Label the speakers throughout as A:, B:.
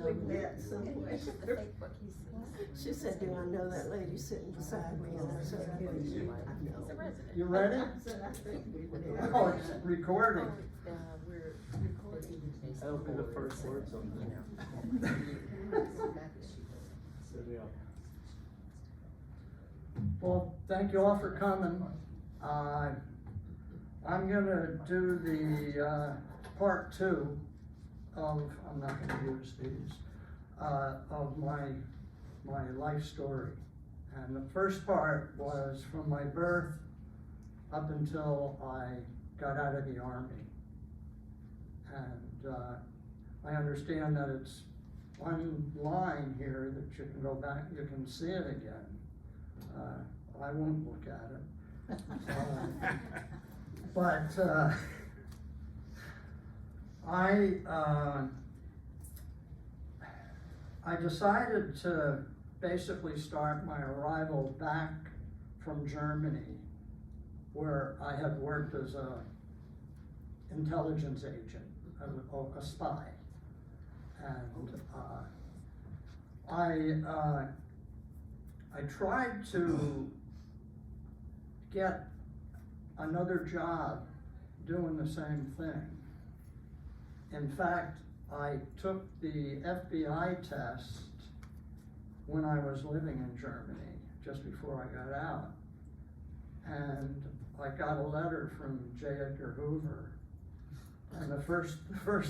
A: With that somewhere. She said, do I know that lady sitting beside me? And I said, I know.
B: You ready?
A: I said, I think we would have.
B: Oh, it's recording.
C: We're recording.
D: That'll be the first words on there. So, yeah.
B: Well, thank you all for coming. I'm gonna do the, part two of, I'm not gonna use these, of my life story. And the first part was from my birth up until I got out of the Army. And, I understand that it's one line here that you can go back, you can see it again. I won't look at it. But I decided to basically start my arrival back from Germany, where I had worked as a intelligence agent, a spy. And I tried to get another job doing the same thing. In fact, I took the FBI test when I was living in Germany, just before I got out. And I got a letter from J. Edgar Hoover. And the first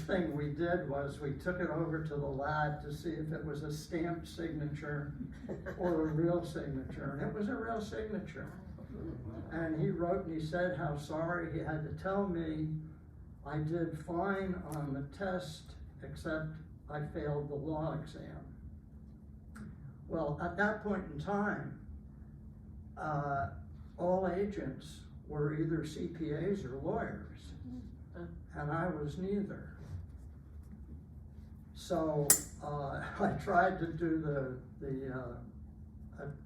B: thing we did was we took it over to the lab to see if it was a stamped signature or a real signature. And it was a real signature. And he wrote and he said how sorry he had to tell me I did fine on the test, except I failed the law exam. Well, at that point in time, all agents were either CPAs or lawyers, and I was neither. So I tried to do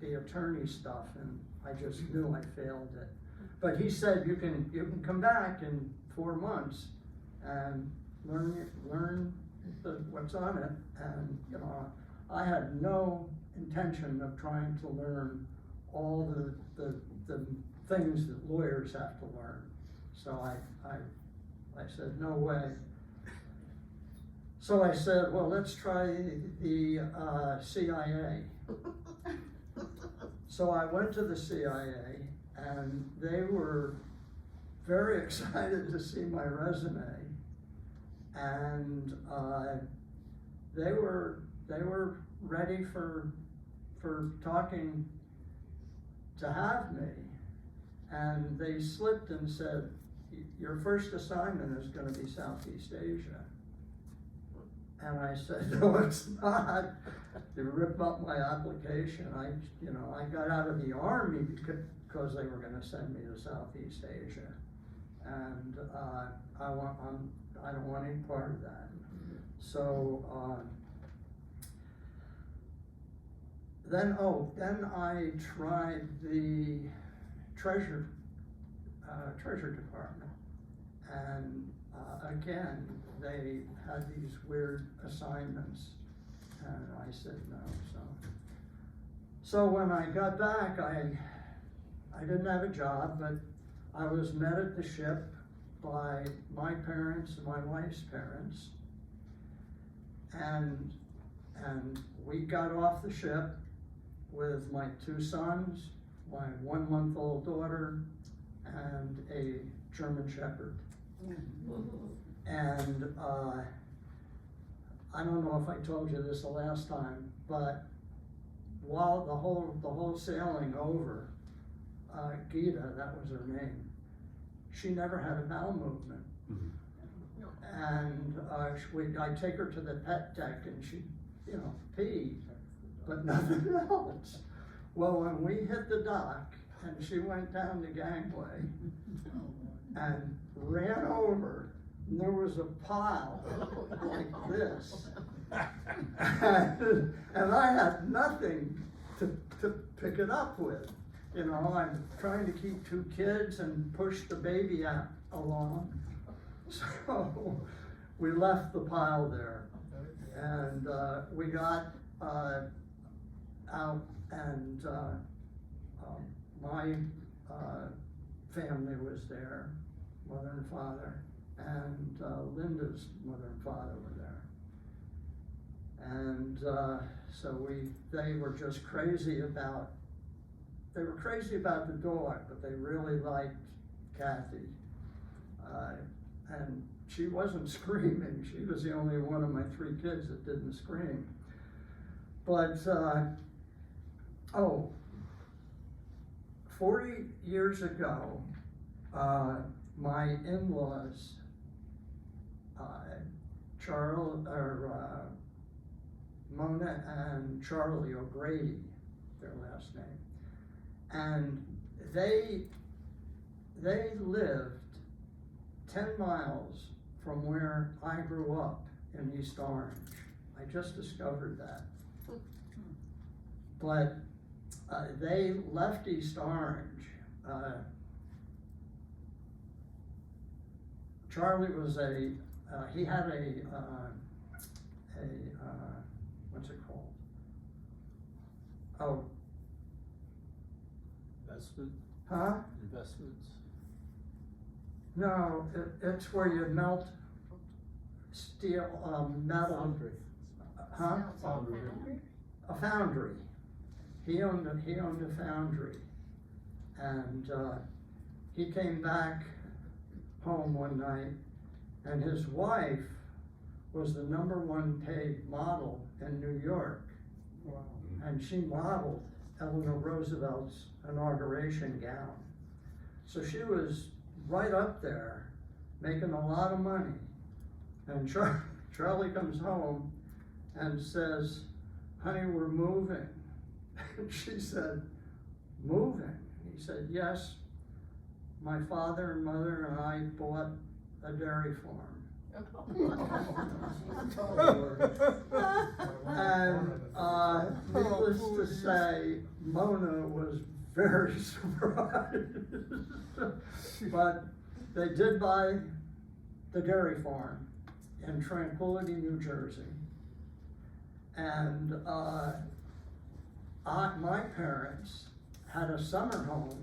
B: the attorney stuff, and I just knew I failed it. But he said you can come back in 4 months and learn what's on it. And you know, I had no intention of trying to learn all the things that lawyers have to learn. So I said, no way. So I said, well, let's try the CIA. So I went to the CIA, and they were very excited to see my resume, and they were ready for talking to have me, and they slipped and said, your first assignment is going to be Southeast Asia. And I said, no, it's not. They ripped up my application. I got out of the Army because they were going to send me to Southeast Asia, and I don't want any part of that. So then I tried the Treasury Department, and again they had these weird assignments, and I said no. So when I got back, I didn't have a job, but I was met at the ship by my parents and my wife's parents, and we got off the ship with my 2 sons, my 1-month-old daughter, and a German Shepherd. And I don't know if I told you this the last time, but while the whole sailing over, Gita, that was her name, she never had a bowel movement. And I'd take her to the pet deck and she'd, pee, but nothing else. Well, when we hit the dock and she went down the gangway and ran over, and there was a pile like this. And I had nothing to pick it up with. I'm trying to keep 2 kids and push the baby along. So we left the pile there. And, we got, out and, my, family was there, mother and father, and, Linda's mother and father were there. And, so they were just crazy about, they were crazy about the dog, but they really liked Kathy. And she wasn't screaming, she was the only one of my 3 kids that didn't scream. But, 40 years ago, my in-laws, Mona and Charlie O'Grady, their last name, and they lived 10 miles from where I grew up in East Orange. I just discovered that. But they left East Orange. Charlie was he had what's it called? Oh,
D: Investment,
B: huh?
D: investments.
B: No, it's where you melt steel, metal.
D: Foundry.
B: Huh?
D: Foundry.
B: A foundry. He owned a foundry. And, he came back home one night, and his wife was the #1 paid model in New York.
D: Wow.
B: And she modeled Eleanor Roosevelt's inauguration gown. So she was right up there, making a lot of money. And Charlie comes home and says, "Honey, we're moving." And she said, "Moving?" He said, "Yes, my father and mother and I bought a dairy farm." And, needless to say, Mona was very surprised. But they did buy the dairy farm in Tranquility, New Jersey. And, my parents had a summer home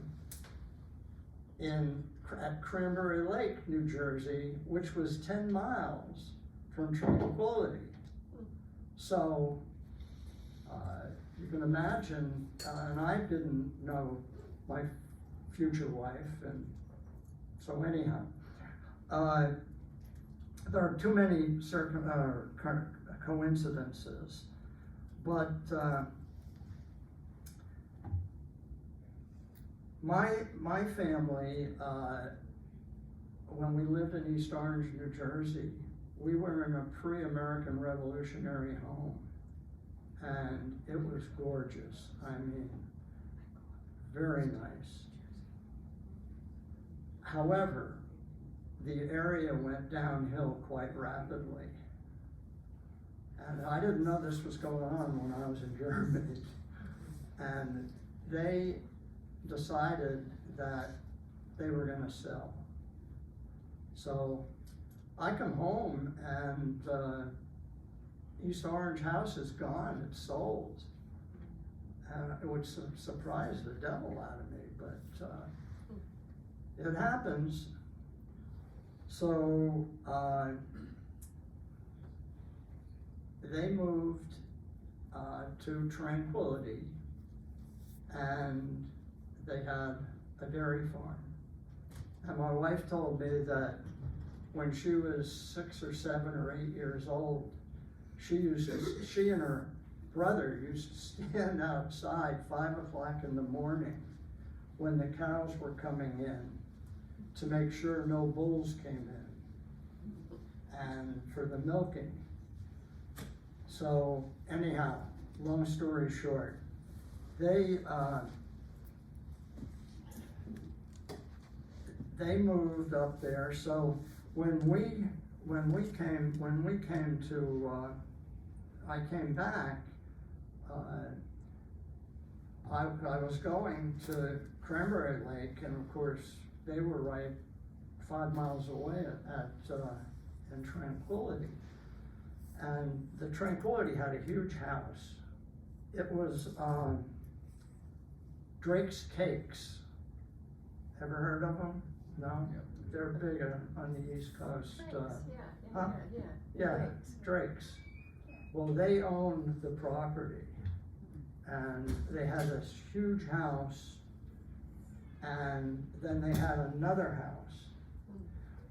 B: at Cranberry Lake, New Jersey, which was 10 miles from Tranquility. So, you can imagine, and I didn't know my future wife, and so anyhow, there are too many coincidences, but, my family, when we lived in East Orange, New Jersey, we were in a pre-American Revolutionary home, and it was gorgeous. I mean, very nice. However, the area went downhill quite rapidly. And I didn't know this was going on when I was in Germany. And they decided that they were gonna sell. So I come home and East Orange house is gone, it's sold. And it would surprise the devil out of me, but it happens. So they moved to Tranquility, and they had a dairy farm. And my wife told me that when she was 6 or 7 or 8 years old, she and her brother used to stand outside 5 o'clock in the morning when the cows were coming in to make sure no bulls came in, and for the milking. So anyhow, long story short, they moved up there. So when we came to I came back, I was going to Cranberry Lake, and of course they were right 5 miles away in Tranquility. And the Tranquility had a huge house. It was, Drake's Cakes. Ever heard of them? No?
D: Yep.
B: They're big on the East Coast. Huh?
C: Yeah.
B: Yeah, Drake's. Well, they owned the property, and they had this huge house, and then they had another house.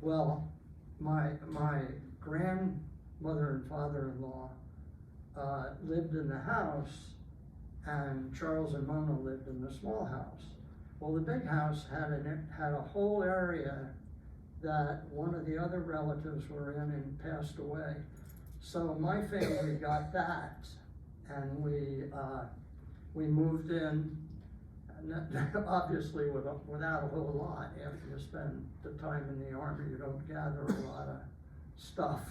B: Well, my grandmother and father-in-law, lived in the house, and Charles and Mona lived in the small house. Well, the big house had a whole area that one of the other relatives were in and passed away. So my family got that, and we moved in, and obviously without a whole lot. After you spend the time in the Army, you don't gather a lot of stuff,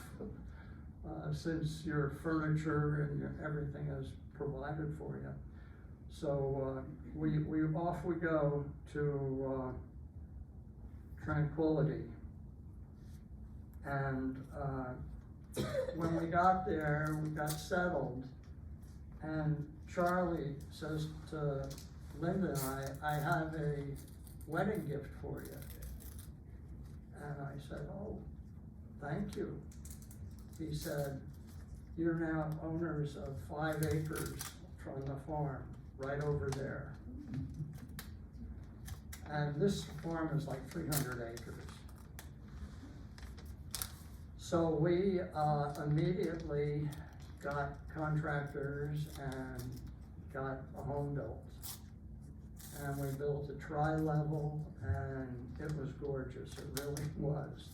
B: since your furniture and everything is provided for you. So we off we go to Tranquility. And when we got there, we got settled, and Charlie says to Linda and I have a wedding gift for you. And I said, oh, thank you. He said, you're now owners of 5 acres from the farm, right over there. And this farm is like 300 acres. So we immediately got contractors and got a home built. And we built a tri-level, and it was gorgeous, it really was.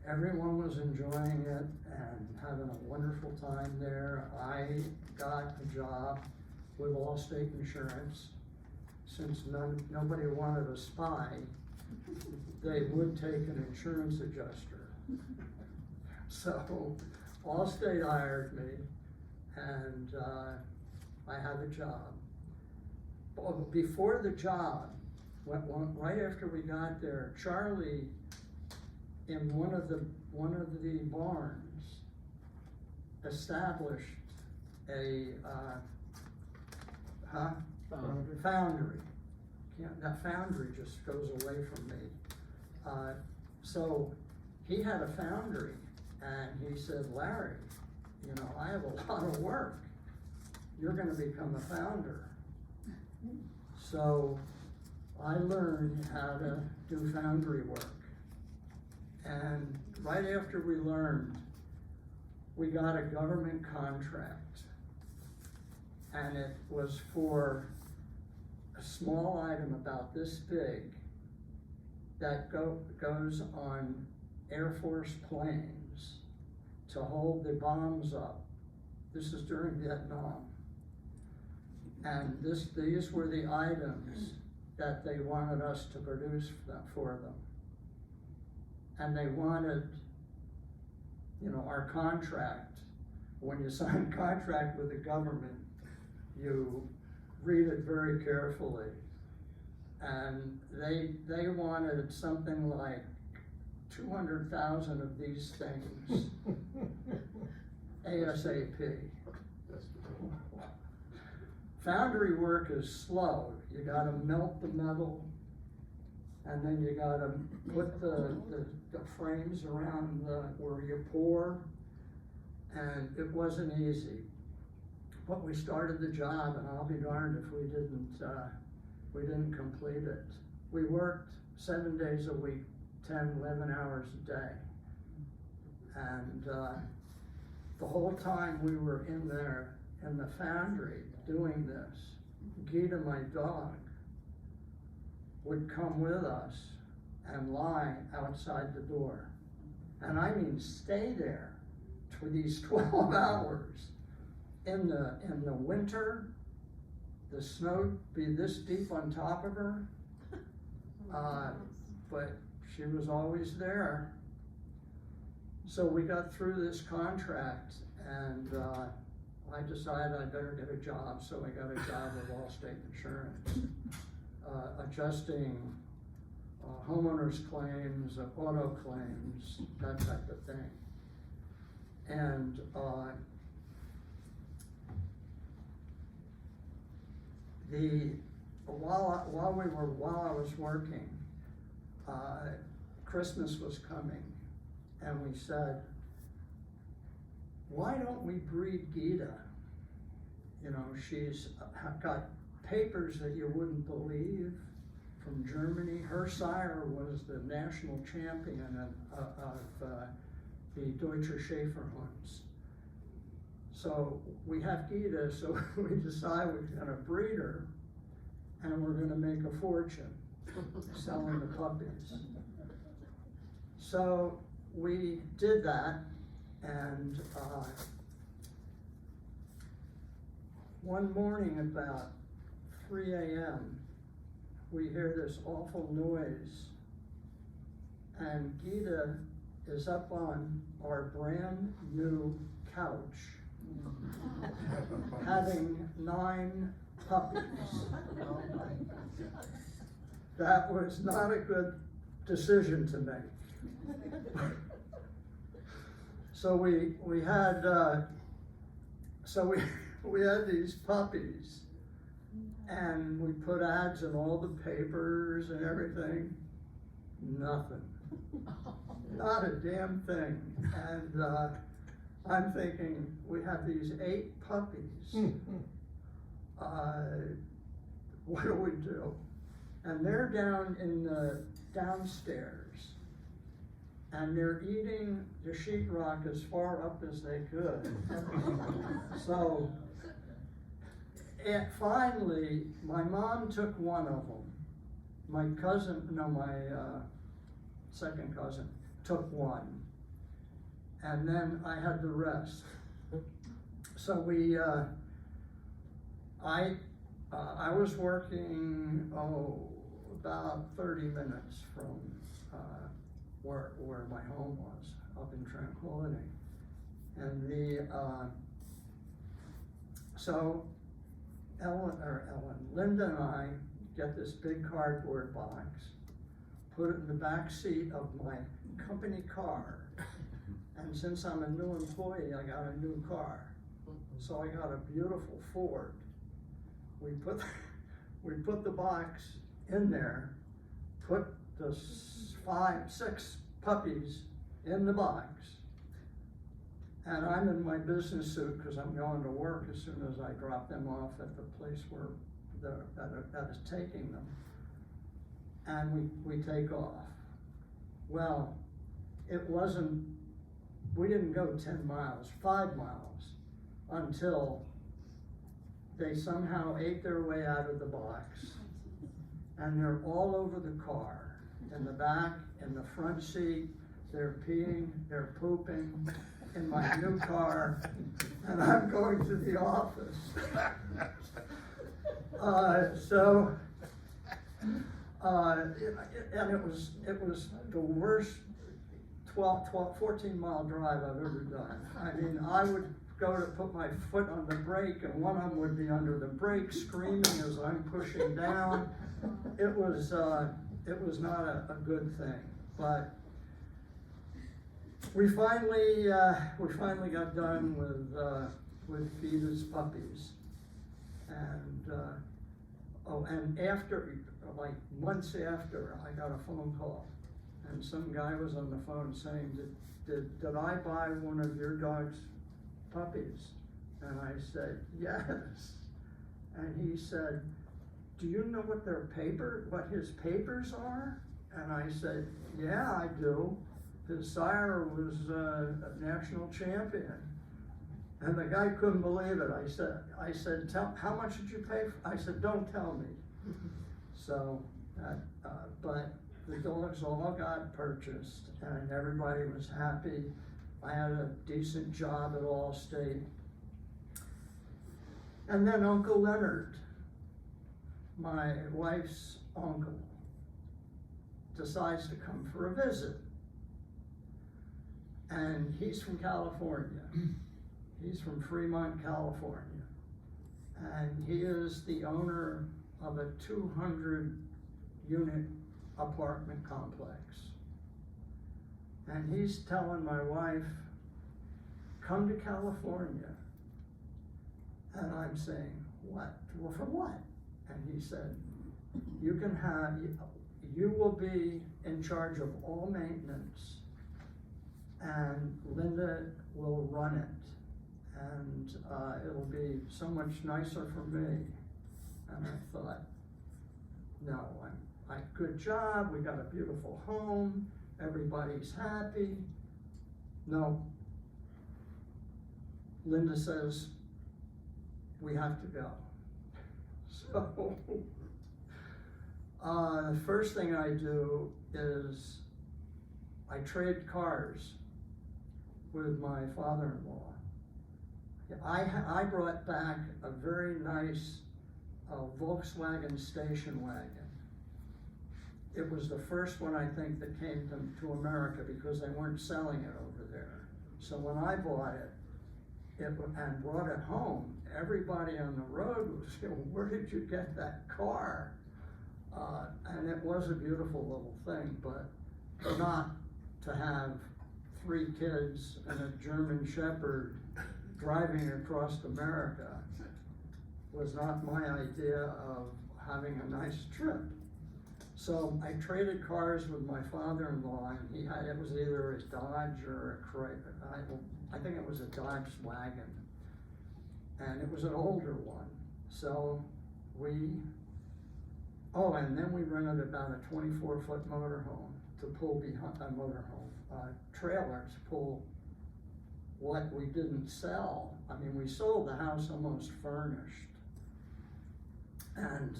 B: Everyone was enjoying it and having a wonderful time there. I got a job with Allstate Insurance. Since nobody wanted a spy, they would take an insurance adjuster. So Allstate hired me, and I had a job. But before the job, right after we got there, Charlie, in one of the barns, established a foundry. That foundry just goes away from me. So he had a foundry, and he said, Larry, you know, I have a lot of work. You're gonna become a founder. So I learned how to do foundry work. And right after we learned, we got a government contract. And it was for a small item about this big that goes on Air Force planes to hold the bombs up. This is during Vietnam. And these were the items that they wanted us to produce for them. And they wanted, you know, our contract. When you sign a contract with the government, you read it very carefully. And they wanted something like 200,000 of these things ASAP. Foundry work is slow. You gotta melt the metal, and then you gotta put the frames around where you pour, and it wasn't easy. But we started the job, and I'll be darned if we didn't complete it. We worked 7 days a week, 10, 11 hours a day. And the whole time we were in there in the foundry doing this, Gita, my dog, would come with us and lie outside the door. And I mean, stay there for these 12 hours. In the winter, the snow be this deep on top of her, but she was always there. So we got through this contract, and I decided I better get a job, so I got a job with Allstate Insurance, adjusting homeowners claims, auto claims, that type of thing. And, while I was working, Christmas was coming, and we said, why don't we breed Gita? You know, she's got papers that you wouldn't believe from Germany. Her sire was the national champion of the Deutscher Schäferhunds. So we have Gita, so we decide we're gonna breed her, and we're gonna make a fortune selling the puppies. So we did that, and one morning about 3 a.m., we hear this awful noise, and Gita is up on our brand new couch, having 9 puppies. That was not a good decision to make. So we had these puppies, and we put ads in all the papers and everything. Nothing. Not a damn thing. And I'm thinking, we have these 8 puppies. What do we do? And they're down in the downstairs, and they're eating the sheetrock as far up as they could. So, and finally, my mom took one of them. My second cousin took one, and then I had the rest. So I was working, about 30 minutes from where my home was, up in Tranquility. And so Linda and I get this big cardboard box, put it in the back seat of my company car. And since I'm a new employee, I got a new car. So I got a beautiful Ford. We put the box in there, put the 6 puppies in the box, and I'm in my business suit because I'm going to work as soon as I drop them off at the place where that is taking them, and we take off. Well, we didn't go 10 miles, 5 miles, until they somehow ate their way out of the box, and they're all over the car, in the back, in the front seat. They're peeing, they're pooping in my new car, and I'm going to the office. And it was the worst 14-mile drive I've ever done. I mean, I would go to put my foot on the brake, and one of them would be under the brake screaming as I'm pushing down. It was not a good thing, but we finally got done with Gita's puppies, and and after, like months after, I got a phone call, and some guy was on the phone saying, did I buy one of your dog's puppies? And I said, yes. And he said, do you know what his papers are? And I said, yeah, I do. His sire was a national champion. And the guy couldn't believe it. I said, how much did you pay for? I said, don't tell me. So, but the dogs all got purchased, and everybody was happy. I had a decent job at Allstate. And then Uncle Leonard, my wife's uncle, decides to come for a visit. And he's from California. He's from Fremont, California. And he is the owner of a 200-unit apartment complex. And he's telling my wife, come to California. And I'm saying, what? Well, for what? And he said, you will be in charge of all maintenance, and Linda will run it, and it'll be so much nicer for me. And I thought, no, good job, we got a beautiful home, everybody's happy. No. Linda says, we have to go. So, the first thing I do is I trade cars with my father-in-law. I brought back a very nice Volkswagen station wagon. It was the first one, I think, that came to America because they weren't selling it over there. So when I bought it, and brought it home, everybody on the road was saying, where did you get that car? And it was a beautiful little thing, but not to have 3 kids and a German Shepherd driving across America was not my idea of having a nice trip. So I traded cars with my father-in-law, and it was either a Dodge or a Chrysler. I think it was a Dodge wagon, and it was an older one. So and then we rented about a 24-foot motorhome to pull behind trailer to pull what we didn't sell. I mean, we sold the house almost furnished, and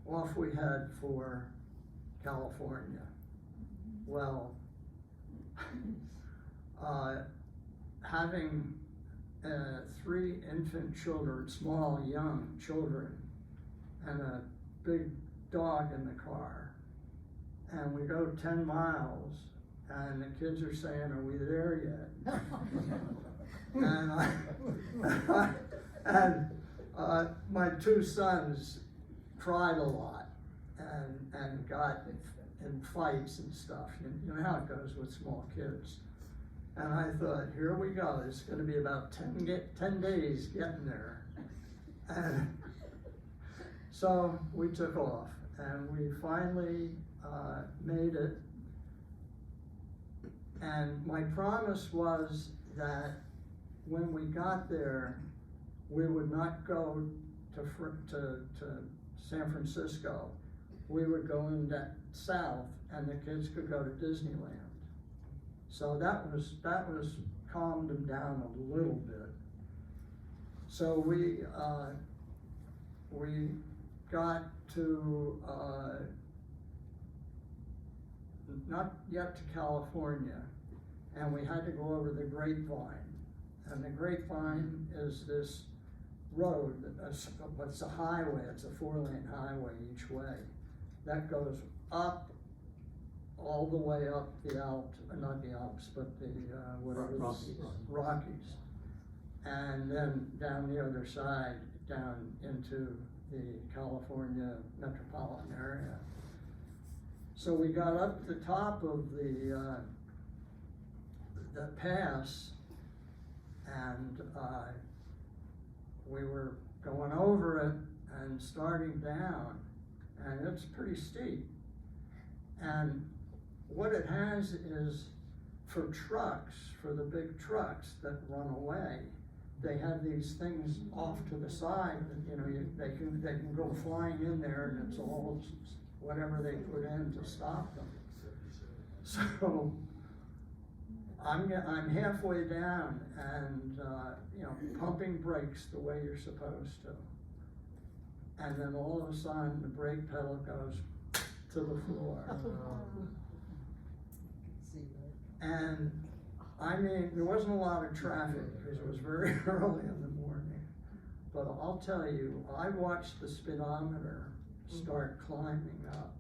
B: off we head for California. Well, having 3 infant children, small, young children, and a big dog in the car, and we go 10 miles, and the kids are saying, are we there yet? and my 2 sons cried a lot and got in fights and stuff. You know how it goes with small kids. And I thought, here we go. It's going to be about 10 days getting there. And so we took off, and we finally made it. And my promise was that when we got there, we would not go to San Francisco. We would go in that south, and the kids could go to Disneyland. So that was calmed them down a little bit. So we got to not yet to California, and we had to go over the Grapevine. And the Grapevine is this road, it's a highway, it's a 4-lane highway each way, that goes up, all the way up the Alps, not the Alps, but the, Rockies. And then down the other side, down into the California metropolitan area. So we got up to the top of the pass, and we were going over it and starting down, and it's pretty steep. And what it has is, for trucks, for the big trucks that run away, they have these things off to the side that, they can go flying in there, and it's all whatever they put in to stop them. So I'm halfway down, and pumping brakes the way you're supposed to, and then all of a sudden the brake pedal goes to the floor. And I mean, there wasn't a lot of traffic because it was very early in the morning, but I'll tell you, I watched the speedometer start climbing up,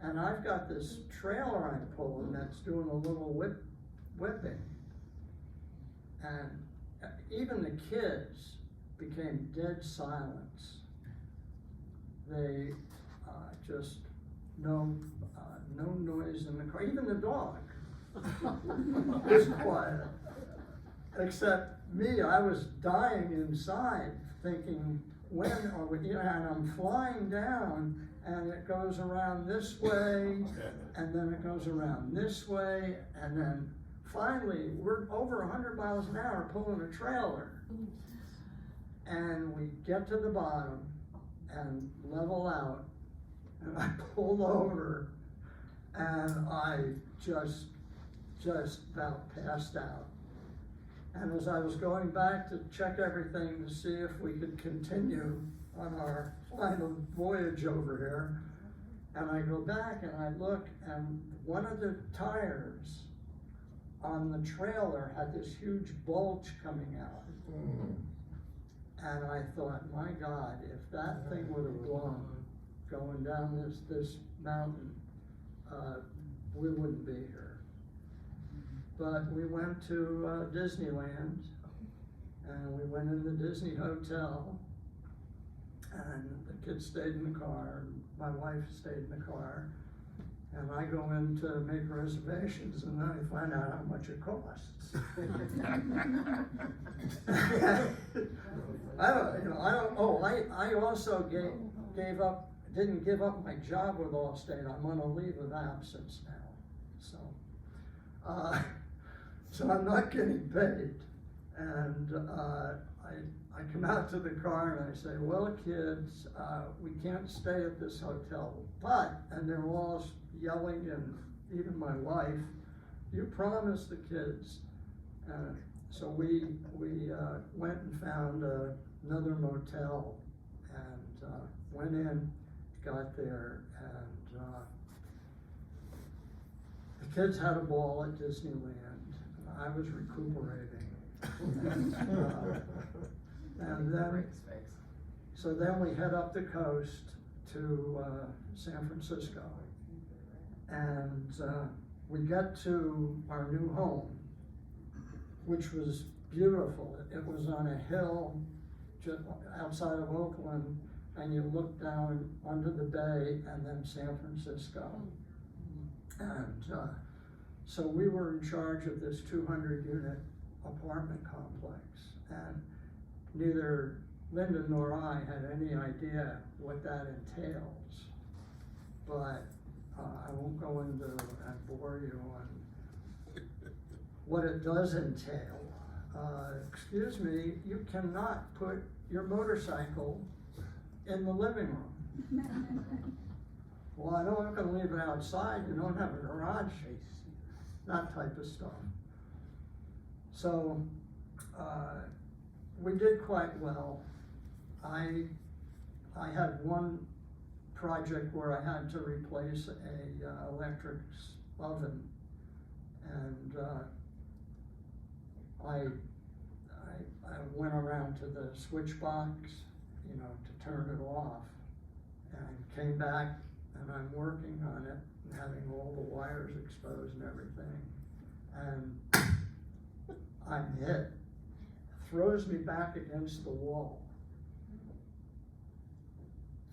B: and I've got this trailer I'm pulling that's doing a little whipping, and even the kids became dead silence. They just no noise in the car. Even the dog was quiet. Except me, I was dying inside, thinking, when are we, and I'm flying down, and it goes around this way, and then it goes around this way, and then finally, we're over 100 miles an hour pulling a trailer. And we get to the bottom and level out, and I pulled over, and I just about passed out. And as I was going back to check everything to see if we could continue on our final voyage over here, and I go back and I look, and one of the tires on the trailer had this huge bulge coming out. And I thought, my God, if that thing would have blown going down this mountain, we wouldn't be here. But we went to Disneyland, and we went in the Disney Hotel, and the kids stayed in the car, and my wife stayed in the car, and I go in to make reservations, and then I find out how much it costs. I also didn't give up my job with Allstate. I'm on a leave of absence now, so I'm not getting paid. And I come out to the car and I say, well, kids, we can't stay at this hotel, and they're all yelling, and even my wife, you promised the kids. So we went and found another motel, and went in, got there, and the kids had a ball at Disneyland, and I was recuperating. And then, so then we head up the coast to San Francisco, and we get to our new home, which was beautiful. It was on a hill just outside of Oakland, and you look down under the bay and then San Francisco. And so we were in charge of this 200-unit apartment complex, and neither Linda nor I had any idea what that entails. But I won't go into and bore you on what it does entail. Excuse me, you cannot put your motorcycle in the living room. Well, I know I'm gonna leave it outside, you don't have a garage, that type of stuff. So, we did quite well. I had one project where I had to replace a electric oven, and I went around to the switch box, to turn it off, and came back, and I'm working on it and having all the wires exposed and everything, and I'm hit. Throws me back against the wall.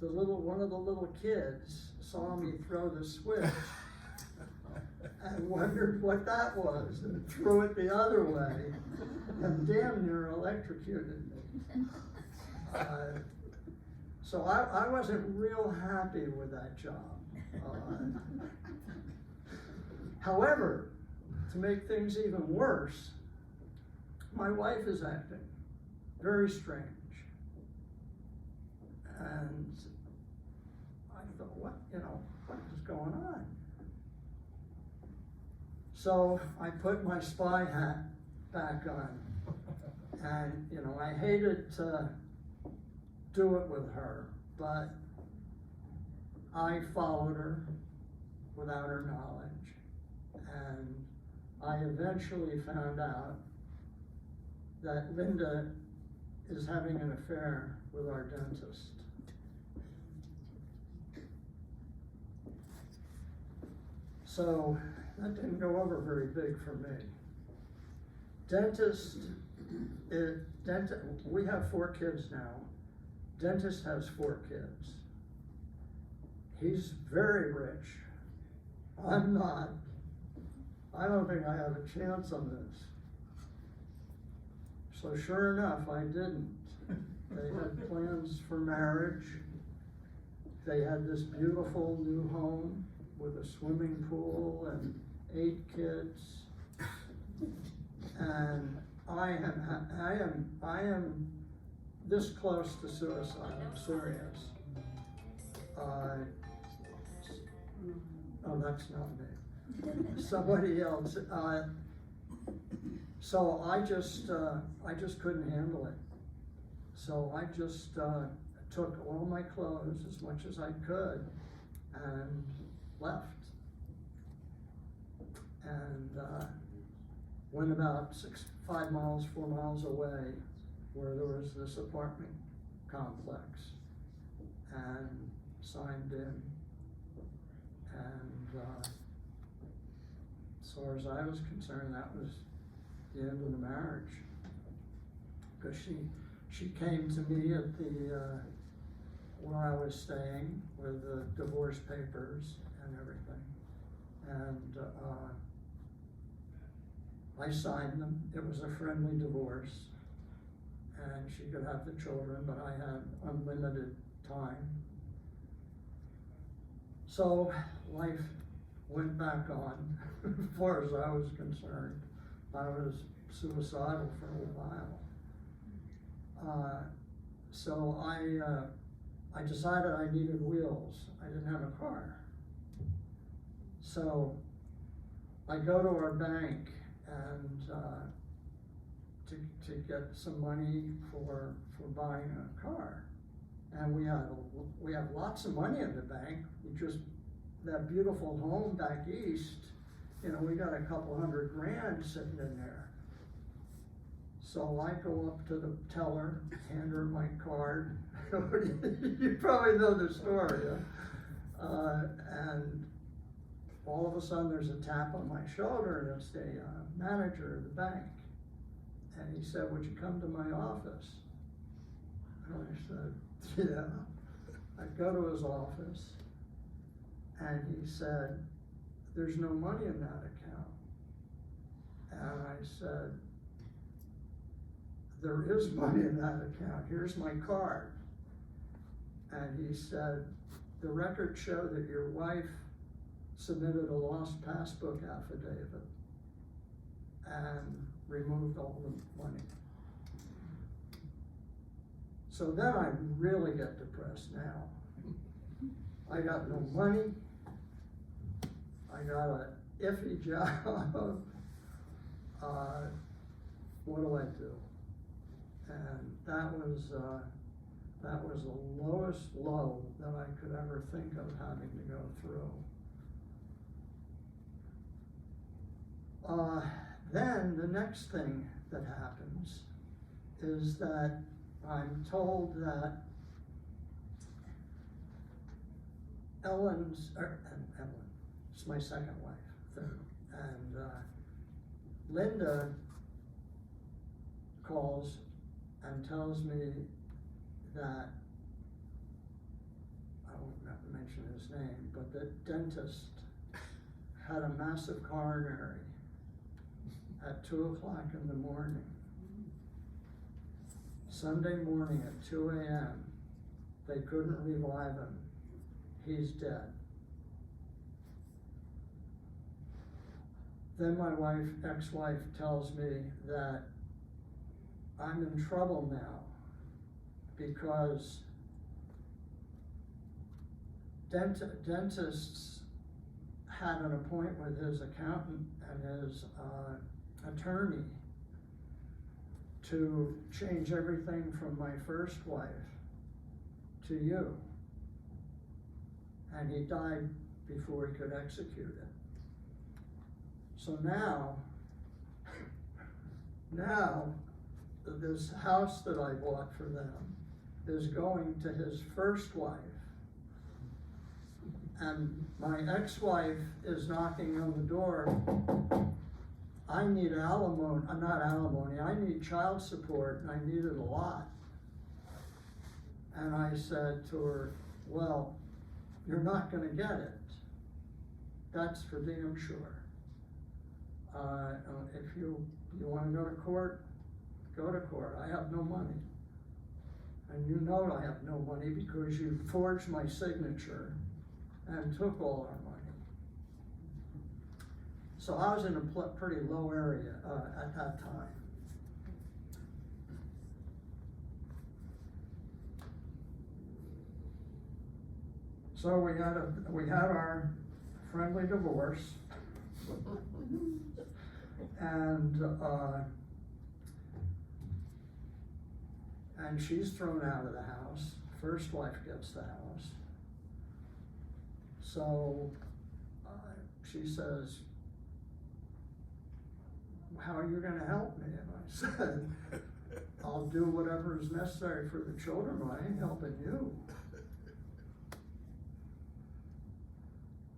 B: One of the little kids saw me throw the switch and wondered what that was, and threw it the other way, and damn near electrocuted me. So I wasn't real happy with that job. However, to make things even worse, my wife is acting very strange. And I thought, what is going on? So I put my spy hat back on, and I hated to do it with her, but I followed her without her knowledge, and I eventually found out that Linda is having an affair with our dentist. So that didn't go over very big for me. We have 4 kids now. Dentist has 4 kids. He's very rich. I'm not. I don't think I have a chance on this. So sure enough, I didn't. They had plans for marriage. They had this beautiful new home with a swimming pool and 8 kids. And I am this close to suicide, I'm serious. Oh, that's not me. Somebody else. So I just couldn't handle it. So I just took all my clothes, as much as I could, and left. And went about 4 miles away, where there was this apartment complex, and signed in. And as far as I was concerned, that was the end of the marriage. Because she came to me at the where I was staying with the divorce papers and everything, and I signed them. It was a friendly divorce, and she could have the children, but I had unlimited time. So life went back on. As far as I was concerned, I was suicidal for a while. So I decided I needed wheels. I didn't have a car. So I go to our bank and to get some money for buying a car. And we have lots of money in the bank. We just, that beautiful home back east, you know, we got a couple $100,000 sitting in there. So I go up to the teller, hand her my card. You probably know the story, yeah? And all of a sudden there's a tap on my shoulder, and it's the manager of the bank. And he said, "Would you come to my office?" And I said, "Yeah." I go to his office, and he said, "There's no money in that account." And I said, "There is money in that account. Here's my card." And he said, "The records show that your wife submitted a lost passbook affidavit and removed all the money." So then I really get depressed now. I got no money. I got a iffy job. What do I do? And that was the lowest low that I could ever think of having to go through. Then the next thing that happens is that I'm told that Ellen, it's my second wife, third, and Linda calls and tells me that, I won't mention his name, but the dentist had a massive coronary at 2 o'clock in the morning. Sunday morning at 2 a.m., they couldn't revive him. He's dead. Then my ex-wife tells me that I'm in trouble now because dentists had an appointment with his accountant and his attorney to change everything from my first wife to you. And he died before he could execute it. So now this house that I bought for them is going to his first wife. And my ex-wife is knocking on the door. I need alimony, I need child support, and I need it a lot. And I said to her, "Well, you're not gonna get it. That's for damn sure. If you wanna go to court, go to court, I have no money. And you know I have no money because you forged my signature and took all our money. So I was in a pretty low area at that time. So we had our friendly divorce, and she's thrown out of the house. First wife gets the house. So she says, "How are you gonna help me?" And I said, "I'll do whatever is necessary for the children, but I ain't helping you."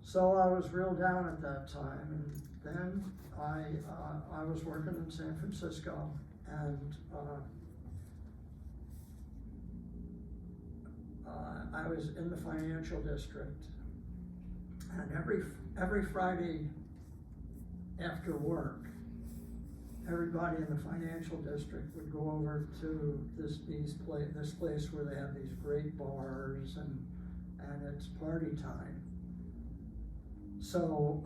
B: So I was real down at that time, and then I was working in San Francisco, and I was in the financial district, and every Friday after work, everybody in the financial district would go over to this place where they have these great bars, and it's party time. So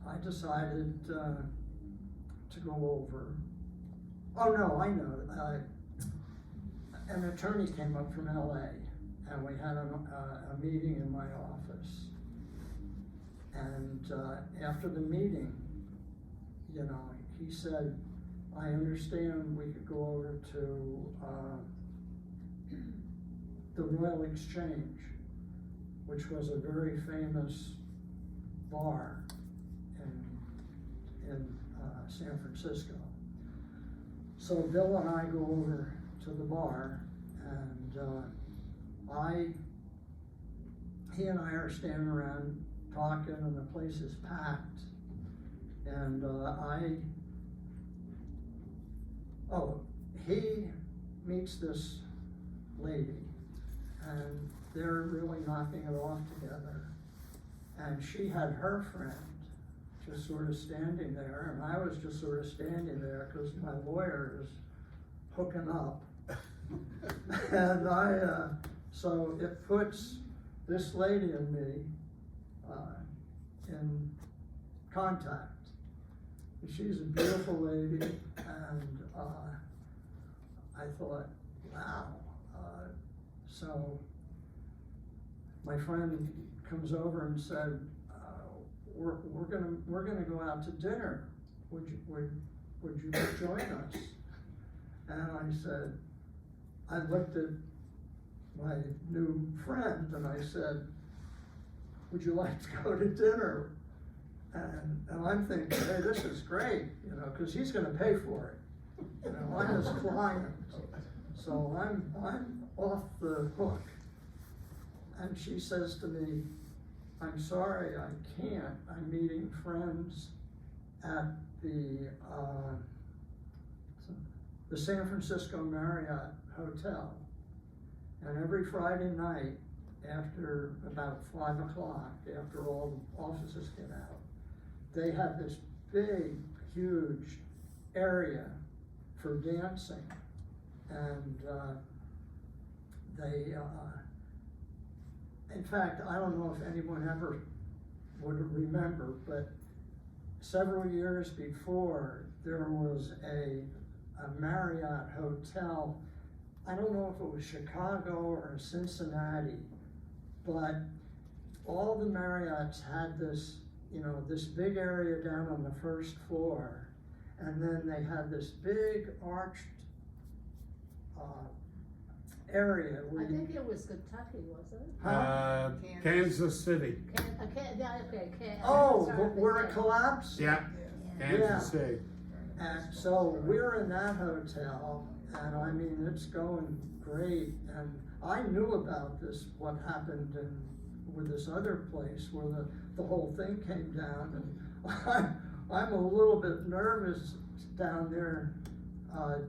B: I decided to go over. Oh no, I know. An attorney came up from LA, and we had a meeting in my office. And after the meeting, you know, he said, "I understand we could go over to the Royal Exchange," which was a very famous bar in San Francisco. So Bill and I go over to the bar, and he and I are standing around talking, and the place is packed, and he meets this lady, and they're really knocking it off together. And she had her friend just sort of standing there, and I was just sort of standing there because my lawyer is hooking up. And so it puts this lady and me in contact. And she's a beautiful lady, and I thought, wow. So my friend comes over and said, we're gonna go out to dinner. Would you join us? And I said, I looked at my new friend and I said, "Would you like to go to dinner?" And I'm thinking, hey, this is great, you know, because he's gonna pay for it. You know, I'm his client, so I'm off the hook. And she says to me, "I'm sorry, I can't. I'm meeting friends at the San Francisco Marriott Hotel. And every Friday night, after about 5 o'clock, after all the officers get out, they have this big, huge area for dancing. And in fact, I don't know if anyone ever would remember, but several years before, there was a Marriott hotel. I don't know if it was Chicago or Cincinnati, but all the Marriotts had this, you know, this big area down on the first floor, and then they had this big arched area where
C: I think it was Kentucky, wasn't it?
B: Huh?
E: Kansas City.
B: Oh,
C: sorry,
B: where it collapsed?
E: Yeah, Kansas City.
B: And so we're in that hotel, and I mean, it's going great. And I knew about this, what happened with this other place where the whole thing came down. And I'm a little bit nervous down there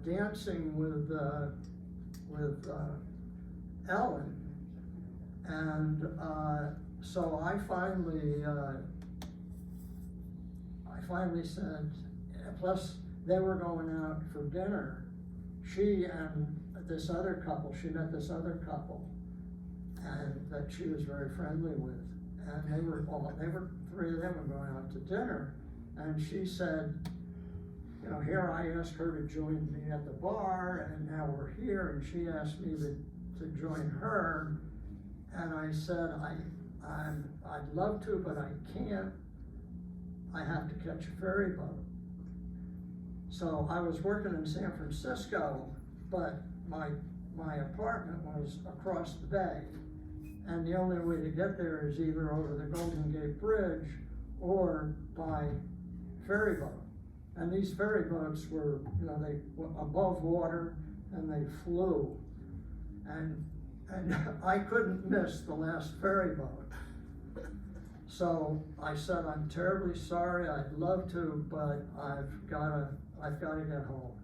B: dancing with Ellen. And so I finally said, plus they were going out for dinner. She and this other couple, she met this other couple, and that she was very friendly with. And three of them were going out to dinner. And she said, you know, here I asked her to join me at the bar, and now we're here, and she asked me to join her. And I said, I'd love to, but I can't. I have to catch a ferry boat. So I was working in San Francisco, but my apartment was across the bay. And the only way to get there is either over the Golden Gate Bridge or by ferry boat. And these ferry boats were, you know, they were above water and they flew. And I couldn't miss the last ferry boat. So I said, I'm terribly sorry, I'd love to, but I've gotta get home.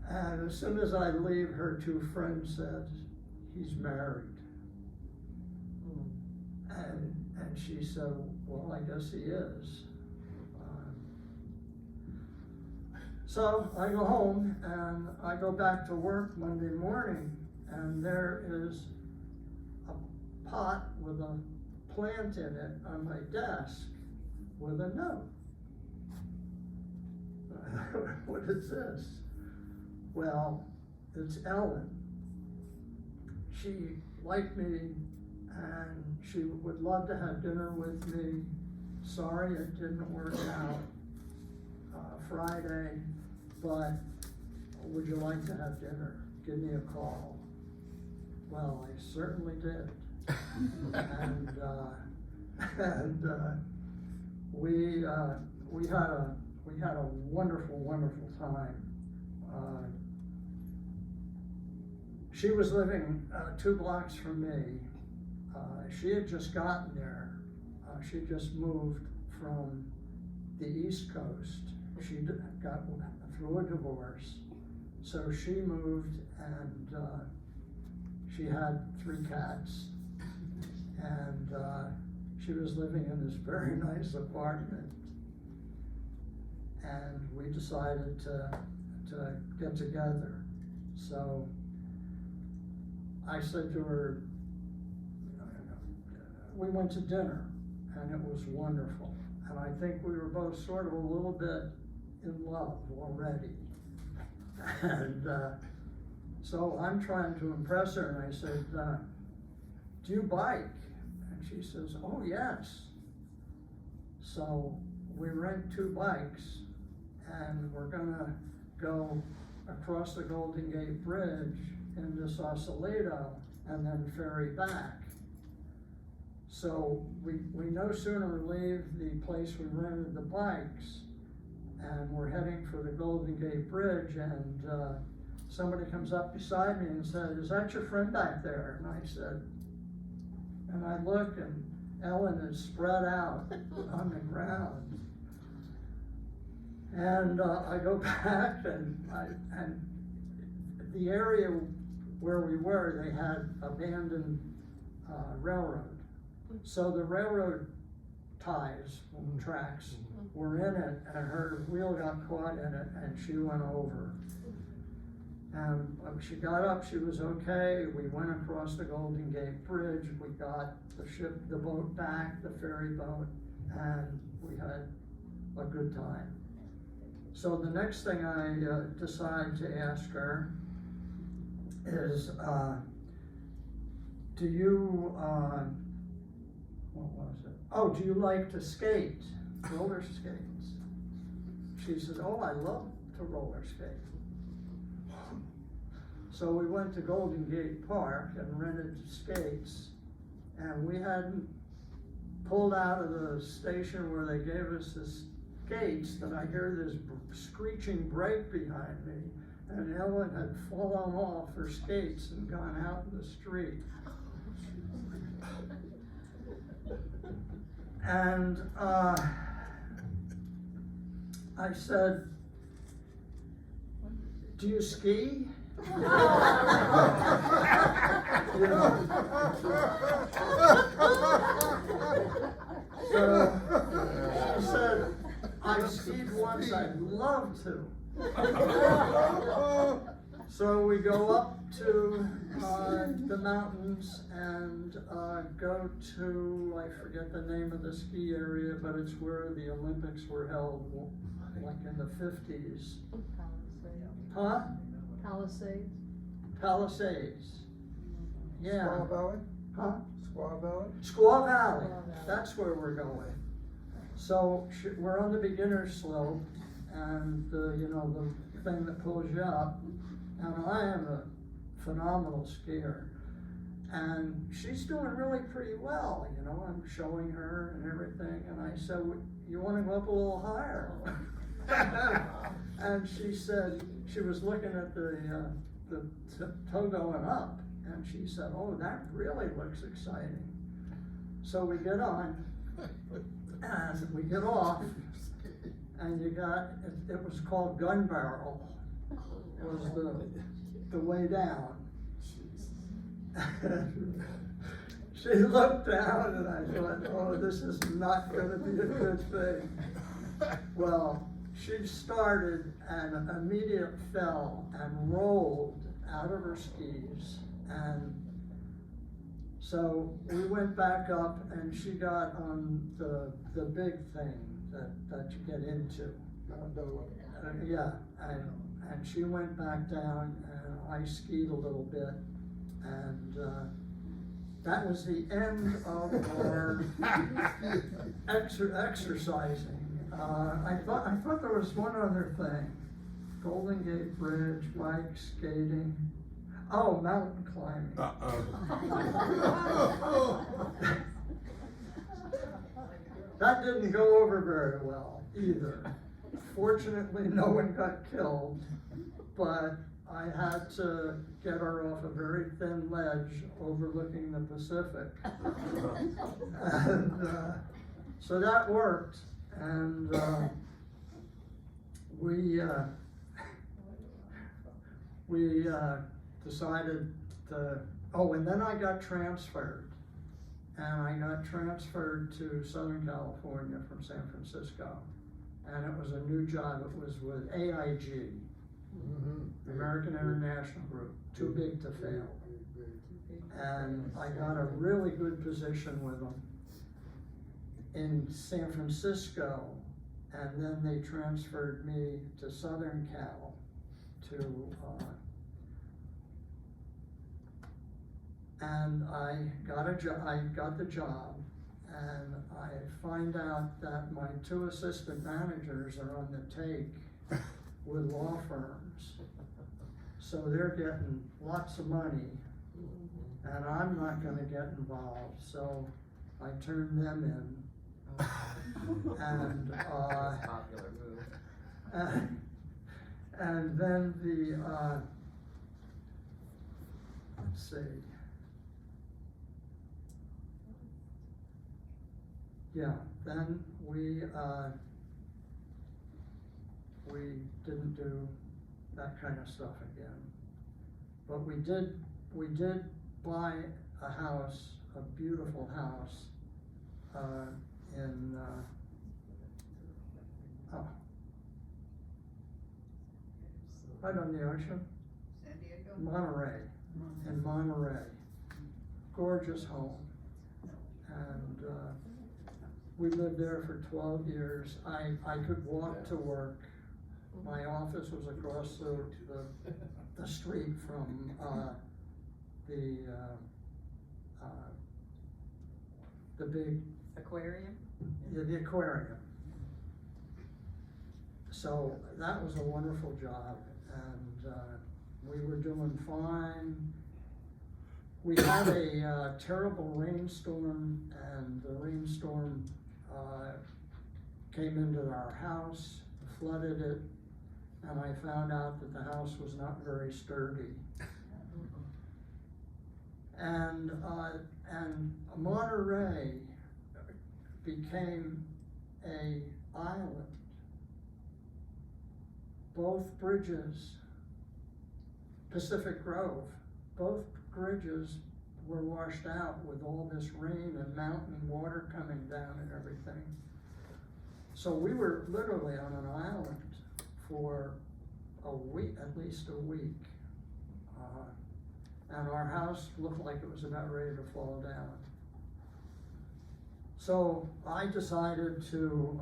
B: And as soon as I leave, her two friends said, he's married. And she said, well, I guess he is. So I go home and I go back to work Monday morning, and there is a pot with a plant in it on my desk with a note. What is this? Well, it's Ellen. She liked me and she would love to have dinner with me. Sorry it didn't work out Friday, but would you like to have dinner? Give me a call. Well, I certainly did. We had a wonderful time. She was living 2 blocks from me. She had just gotten there. She just moved from the East Coast. She got through a divorce. So she moved, and she had 3 cats. And she was living in this very nice apartment. And we decided to get together. So I said to her, we went to dinner, and it was wonderful. And I think we were both sort of a little bit in love already. And so I'm trying to impress her, and I said, do you bike? And she says, oh yes. So we rent 2 bikes, and we're gonna go across the Golden Gate Bridge into Sausalito and then ferry back. So we no sooner leave the place we rented the bikes, and we're heading for the Golden Gate Bridge, and somebody comes up beside me and said, is that your friend back there? And I said, and I look, and Ellen is spread out on the ground. And I go back, and the area where we were, they had abandoned railroad. So the railroad ties, tracks, were in it, and her wheel got caught in it, and she went over. And she got up, she was okay. We went across the Golden Gate Bridge, we got the boat back, the ferry boat, and we had a good time. So the next thing I decide to ask her is, do you, what was it? Oh, do you like to skate, roller skates? She says, oh, I love to roller skate. So we went to Golden Gate Park and rented skates, and we hadn't pulled out of the station where they gave us the skates that I hear this screeching brake behind me, and Ellen had fallen off her skates and gone out in the street. And I said, do you ski? You know. So she said, I I've skied once, I'd love to. So we go up to, the mountains and, go to, I forget the name of the ski area, but it's where the Olympics were held, like in the 50s. Huh?
C: Palisades.
B: Palisades. Yeah.
F: Squaw Valley?
B: Huh?
F: Squaw Valley?
B: Squaw Valley,
C: Squaw Valley.
B: that's where we're going. So we're on the beginner slope and you know, the thing that pulls you up. And I am a phenomenal skier. And she's doing really pretty well, you know, I'm showing her and everything. And I said, you wanna go up a little higher? And she said, she was looking at the toe going up. And she said, oh, that really looks exciting. So we get on and we get off and you got, it was called Gun Barrel, was the way down. She looked down and I thought, oh, this is not gonna be a good thing. Well, she started and immediately fell and rolled out of her skis. And so we went back up and she got on the big thing that you get into. Yeah, and she went back down and I skied a little bit and that was the end of our exercising. I thought there was one other thing. Golden Gate Bridge, bike skating. Oh, mountain climbing. That didn't go over very well either. Fortunately, no one got killed, but I had to get her off a very thin ledge overlooking the Pacific. And so that worked, and we decided to, oh, and then I got transferred. And I got transferred to Southern California from San Francisco. And it was a new job, it was with AIG, American International Group, too big to fail. And I got a really good position with them in San Francisco. And then they transferred me to Southern Cal and I got the job, and I find out that my 2 assistant managers are on the take with law firms. So they're getting lots of money, and I'm not gonna get involved, so I turned them in. And,
D: Popular move.
B: and then let's see. Yeah, then we didn't do that kind of stuff again. But we did buy a house, a beautiful house, in, right on the ocean.
G: San Diego?
B: Monterey, in Monterey. Gorgeous home. And, we lived there for 12 years. I could walk to work. My office was across the street from the big
G: Aquarium?
B: the aquarium. So that was a wonderful job, and we were doing fine. We had a terrible rainstorm, and the rainstorm came into our house, flooded it, and I found out that the house was not very sturdy. And Monterey became an island. Both bridges, Pacific Grove, both bridges were washed out with all this rain and mountain water coming down and everything. So we were literally on an island for a week, at least a week. And our house looked like it was about ready to fall down. So I decided to,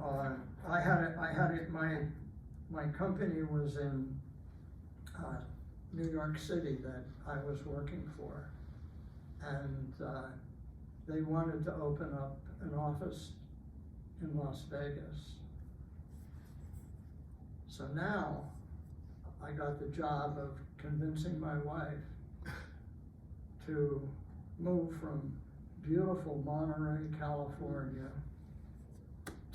B: my company was in New York City that I was working for. And they wanted to open up an office in Las Vegas. So now I got the job of convincing my wife to move from beautiful Monterey, California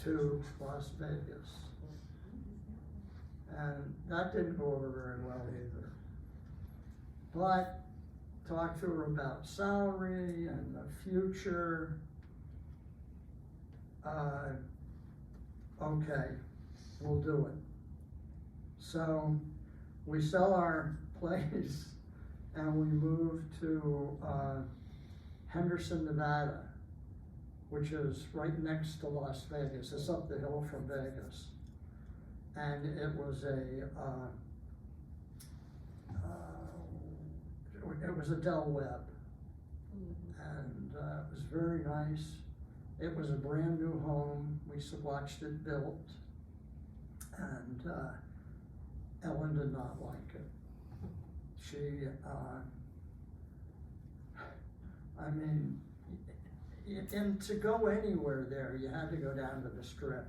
B: to Las Vegas. And that didn't go over very well either. But talked to her about salary and the future. Okay, we'll do it. So we sell our place and we move to Henderson, Nevada, which is right next to Las Vegas. It's up the hill from Vegas. And it was a Del Webb. And it was very nice. It was a brand new home. We watched it built. And Ellen did not like it. She, and to go anywhere there, you had to go down to the Strip.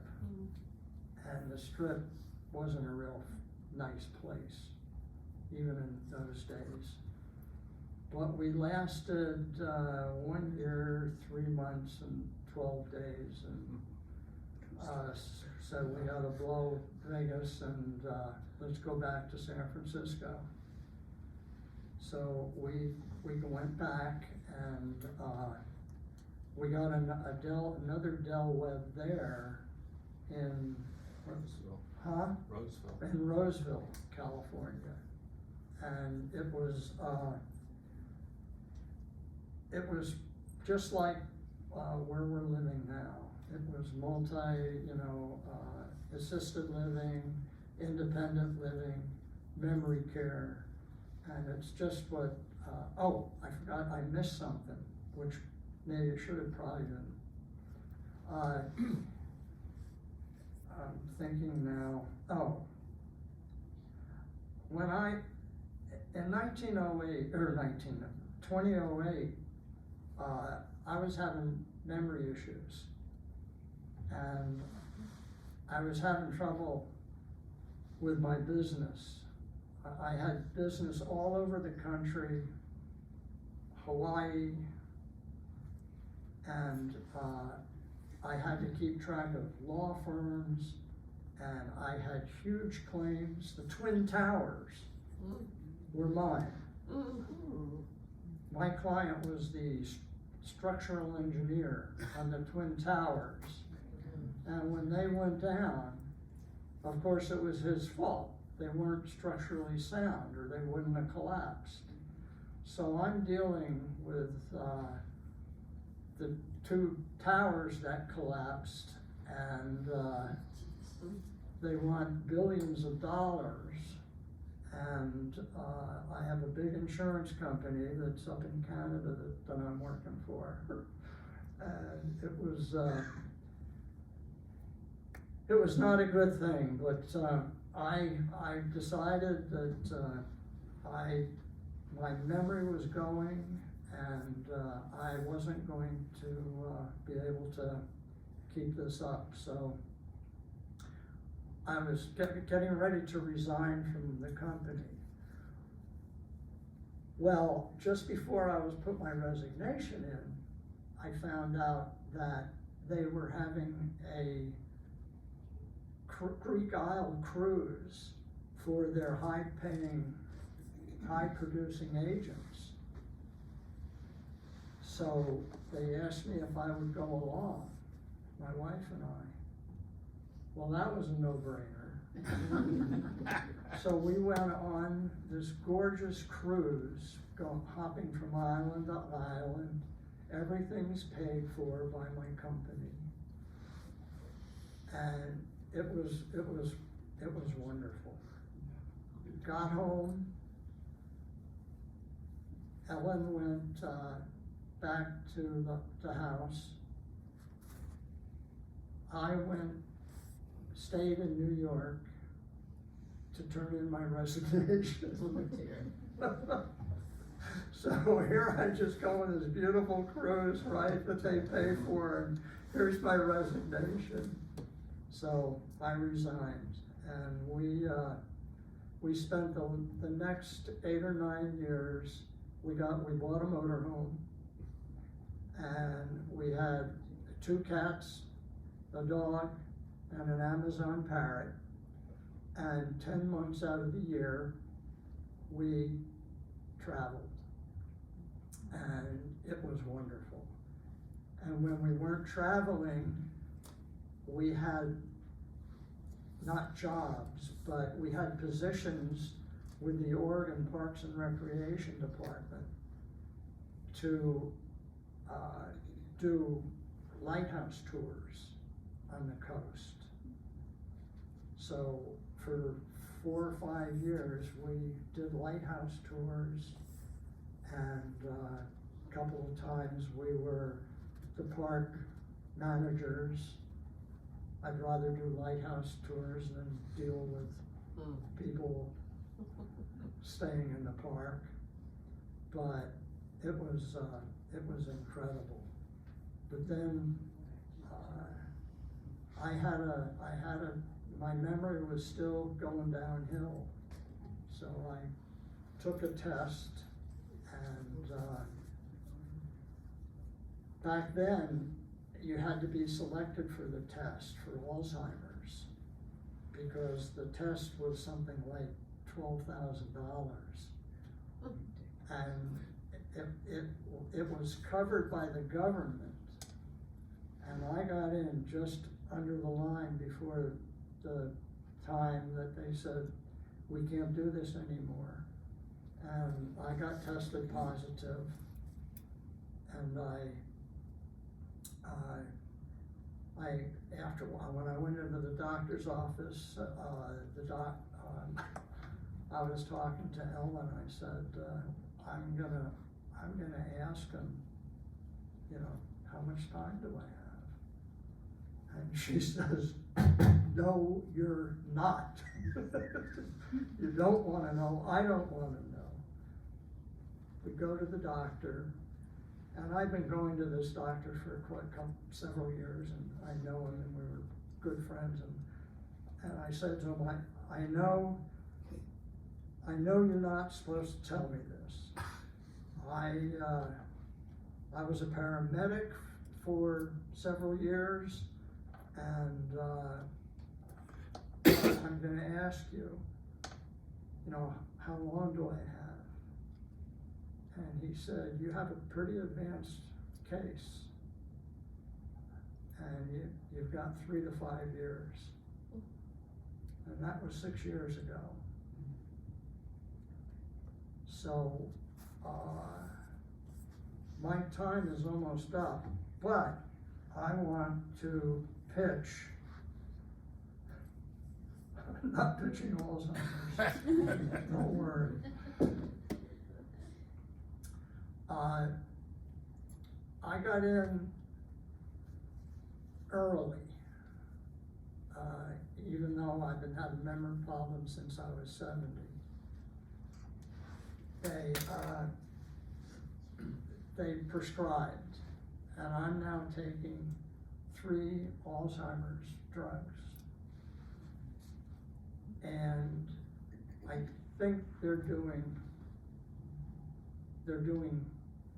B: And the Strip wasn't a real nice place, even in those days. But we lasted 1 year, 3 months, and 12 days. And so we had to blow Vegas and let's go back to San Francisco. So we went back and we got another Del Webb there in
E: Roseville.
B: in Roseville, California. And it was just like where we're living now. It was assisted living, independent living, memory care, and it's just what, I forgot, I missed something, which maybe it should have probably been. I'm thinking now, when in 2008, I was having memory issues. And I was having trouble with my business. I had business all over the country, Hawaii, and I had to keep track of law firms, and I had huge claims. The Twin Towers were mine. My client was the structural engineer on the Twin Towers. And when they went down, of course it was his fault. They weren't structurally sound or they wouldn't have collapsed. So I'm dealing with the 2 towers that collapsed, and they want billions of dollars. And I have a big insurance company that's up in Canada that I'm working for. And it was not a good thing, but I decided that my memory was going, and I wasn't going to be able to keep this up. So I was getting ready to resign from the company. Well, just before I was put my resignation in, I found out that they were having a Greek Isle cruise for their high-paying, high-producing agents. So they asked me if I would go along, my wife and I. Well, that was a no-brainer. So we went on this gorgeous cruise, hopping from island to island. Everything's paid for by my company. And it was wonderful. Got home, Ellen went, back to the house. I stayed in New York to turn in my resignation. So here I just go on this beautiful cruise, right, that they pay for, and here's my resignation. So I resigned, and we spent the next 8 or 9 years, we bought a motorhome, and we had 2 cats, a dog, and an Amazon parrot. And 10 months out of the year, we traveled. And it was wonderful. And when we weren't traveling, we had not jobs, but we had positions with the Oregon Parks and Recreation Department to do lighthouse tours on the coast. So for 4 or 5 years, we did lighthouse tours, and a couple of times we were the park managers. I'd rather do lighthouse tours than deal with people staying in the park, but it was incredible. But then my memory was still going downhill, so I took a test, and back then you had to be selected for the test for Alzheimer's, because the test was something like $12,000, and it was covered by the government, and I got in just under the line before the time that they said, we can't do this anymore. And I got tested positive, and after a while, when I went into the doctor's office, I was talking to Ellen. I said, I'm gonna ask him, how much time do I have? And she says, no, you're not. You don't wanna know, I don't wanna know. We go to the doctor, and I've been going to this doctor for several years, and I know him, and we were good friends, and I said to him, I know you're not supposed to tell me this. I was a paramedic for several years, and I'm gonna ask you, how long do I have? And he said, you have a pretty advanced case, and you've got 3 to 5 years. And that was 6 years ago. So, my time is almost up, but I want to pitch, not pitching Alzheimer's, don't worry. I got in early, even though I've been having memory problems since I was 70. They prescribed, and I'm now taking 3 Alzheimer's drugs. And I think they're doing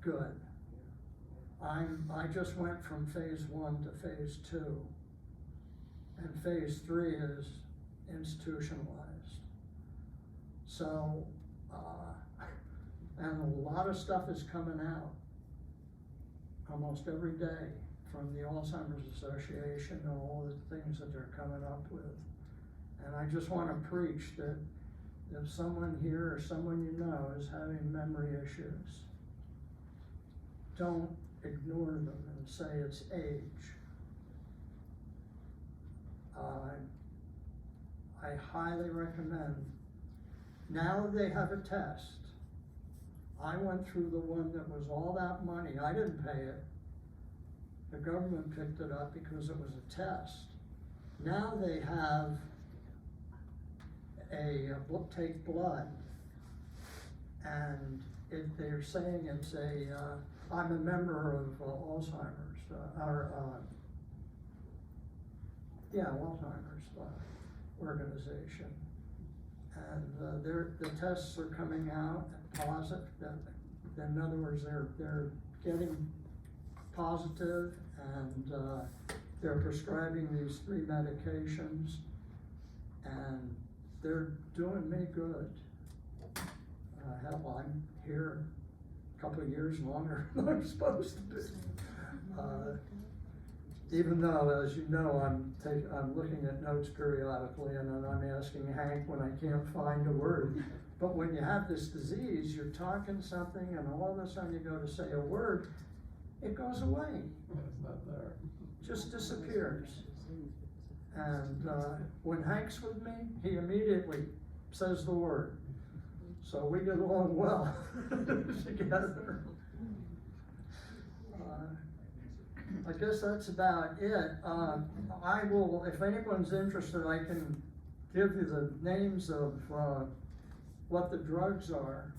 B: good. I just went from phase 1 to phase 2, and phase 3 is institutionalized. So, and a lot of stuff is coming out almost every day from the Alzheimer's Association and all the things that they're coming up with. And I just want to preach that if someone here or someone you know is having memory issues, don't ignore them and say it's age. I highly recommend. Now they have a test. I went through the one that was all that money, I didn't pay it. The government picked it up because it was a test. Now they have take blood, and they're saying it's I'm a member of Alzheimer's, Alzheimer's organization. And the tests are coming out positive. In other words, they're getting positive, and they're prescribing these 3 medications, and they're doing me good. Hell, I'm here a couple of years longer than I'm supposed to be. Even though, as you know, I'm looking at notes periodically, and then I'm asking Hank when I can't find a word. But when you have this disease, you're talking something, and all of a sudden you go to say a word, it goes away.
D: It's not there.
B: Just disappears. And when Hank's with me, he immediately says the word. So we get along well together. I guess that's about it. I will, if anyone's interested, I can give you the names of what the drugs are,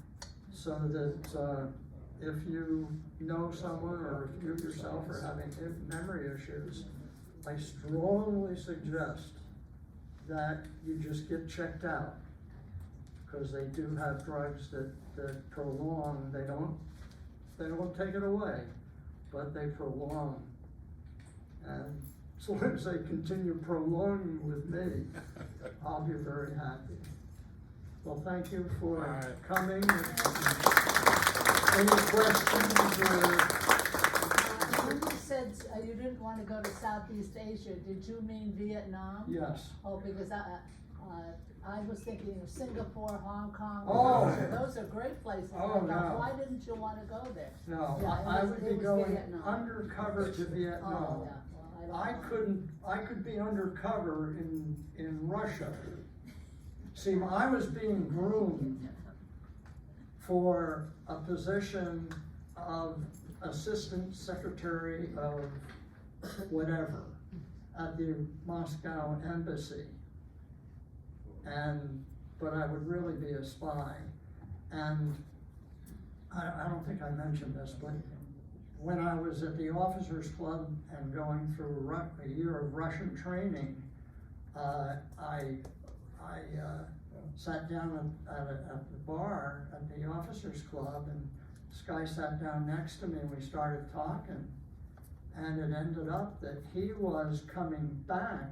B: so that if you know someone, or if you yourself are having memory issues, I strongly suggest that you just get checked out, because they do have drugs that prolong. They don't take it away, but they prolong. And as long as they continue prolonging with me, I'll be very happy. Well, thank you for coming. Any questions
C: When you said you didn't want to go to Southeast Asia, did you mean Vietnam?
B: Yes.
C: Oh, because I was thinking of Singapore, Hong Kong.
B: Oh.
C: Those are great places.
B: Oh,
C: I thought,
B: no.
C: why didn't you want to go there?
B: No,
C: Yeah,
B: I
C: it was-
B: would
C: it
B: be
C: was
B: going
C: Vietnam.
B: undercover to Vietnam.
C: Oh, yeah. Well,
B: I could be undercover in Russia. See, I was being groomed for a position of Assistant Secretary of whatever at the Moscow embassy. But I would really be a spy. And I don't think I mentioned this, but when I was at the Officers Club and going through a year of Russian training, I sat down at the bar at the Officers Club, and this guy sat down next to me, and we started talking. And it ended up that he was coming back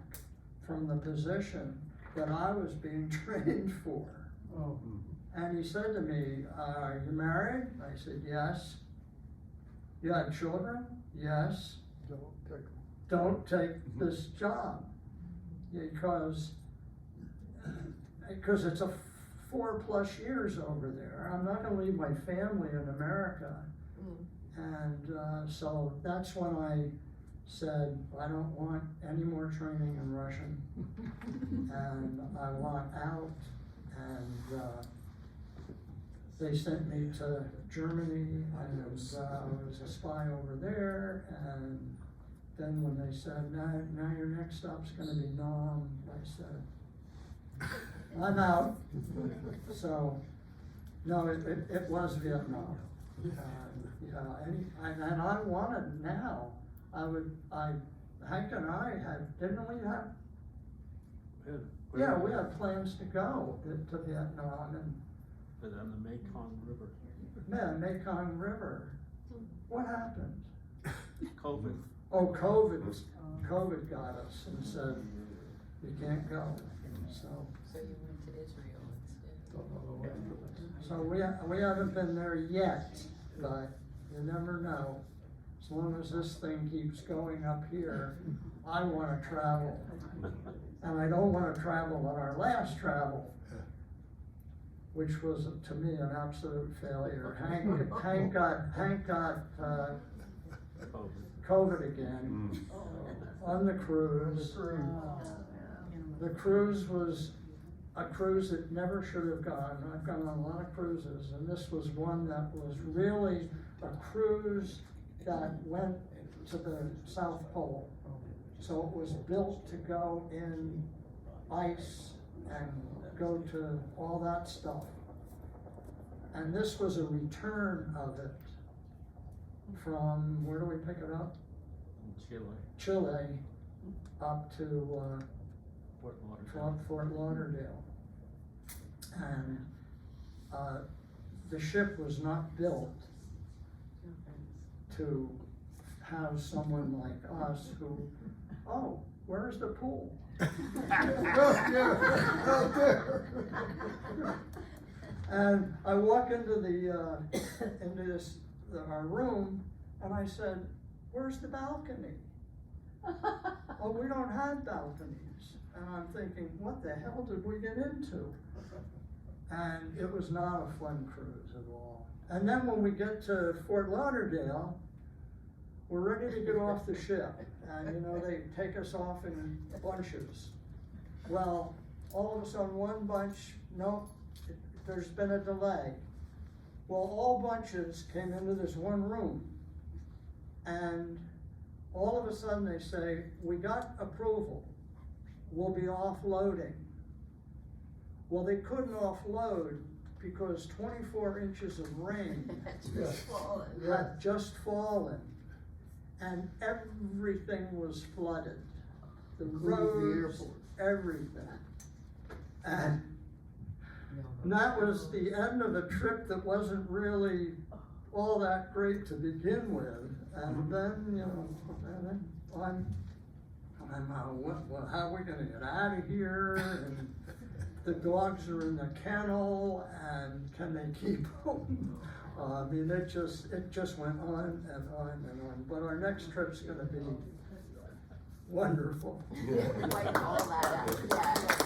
B: from the position that I was being trained for.
D: Oh.
B: And he said to me, "Are you married?" I said, "Yes." "You had children?" "Yes." "Don't take this job, because it's a 4+ years over there. I'm not gonna leave my family in America." And so that's when I said, I don't want any more training in Russian, and I want out. And they sent me to Germany, and I was a spy over there. And then when they said, now your next stop's gonna be Nam, I said, I'm out. So, no, it was Vietnam. And I wanted now. Hank and I didn't we have? Yeah, we had plans to go to Vietnam, and
E: But on the Mekong River.
B: Mekong River. What happened?
E: COVID.
B: Oh, COVID got us and said, you can't go, so.
G: So you went to Israel instead?
B: So we haven't been there yet, but you never know. As long as this thing keeps going up here, I wanna travel. And I don't wanna travel on our last travel, which was, to me, an absolute failure. Hank got COVID again on the cruise. The cruise was a cruise that never should have gone. I've gone on a lot of cruises, and this was one that was really a cruise that went to the South Pole. So it was built to go in ice and go to all that stuff. And this was a return of it from, where do we pick it up?
E: In Chile,
B: Chile, up to,
E: Fort Lauderdale.
B: from Fort Lauderdale. And, the ship was not built to have someone like us who, oh, where's the pool? And I walk into our room, and I said, where's the balcony? Oh, we don't have balconies. And I'm thinking, what the hell did we get into? And it was not a fun cruise at all. And then when we get to Fort Lauderdale, we're ready to get off the ship. And you know, they take us off in bunches. Well, all of a sudden one bunch, no, there's been a delay. Well, all bunches came into this one room. And all of a sudden they say, we got approval, we'll be offloading. Well, they couldn't offload because 24 inches of rain had just fallen, and everything was flooded. The roads, everything. And that was the end of a trip that wasn't really all that great to begin with. And then, you know, well, how are we gonna get out of here? And the dogs are in the kennel, and can they keep them? I mean, it just went on and on and on. But our next trip's gonna be wonderful.
G: Wipe all that out, yeah.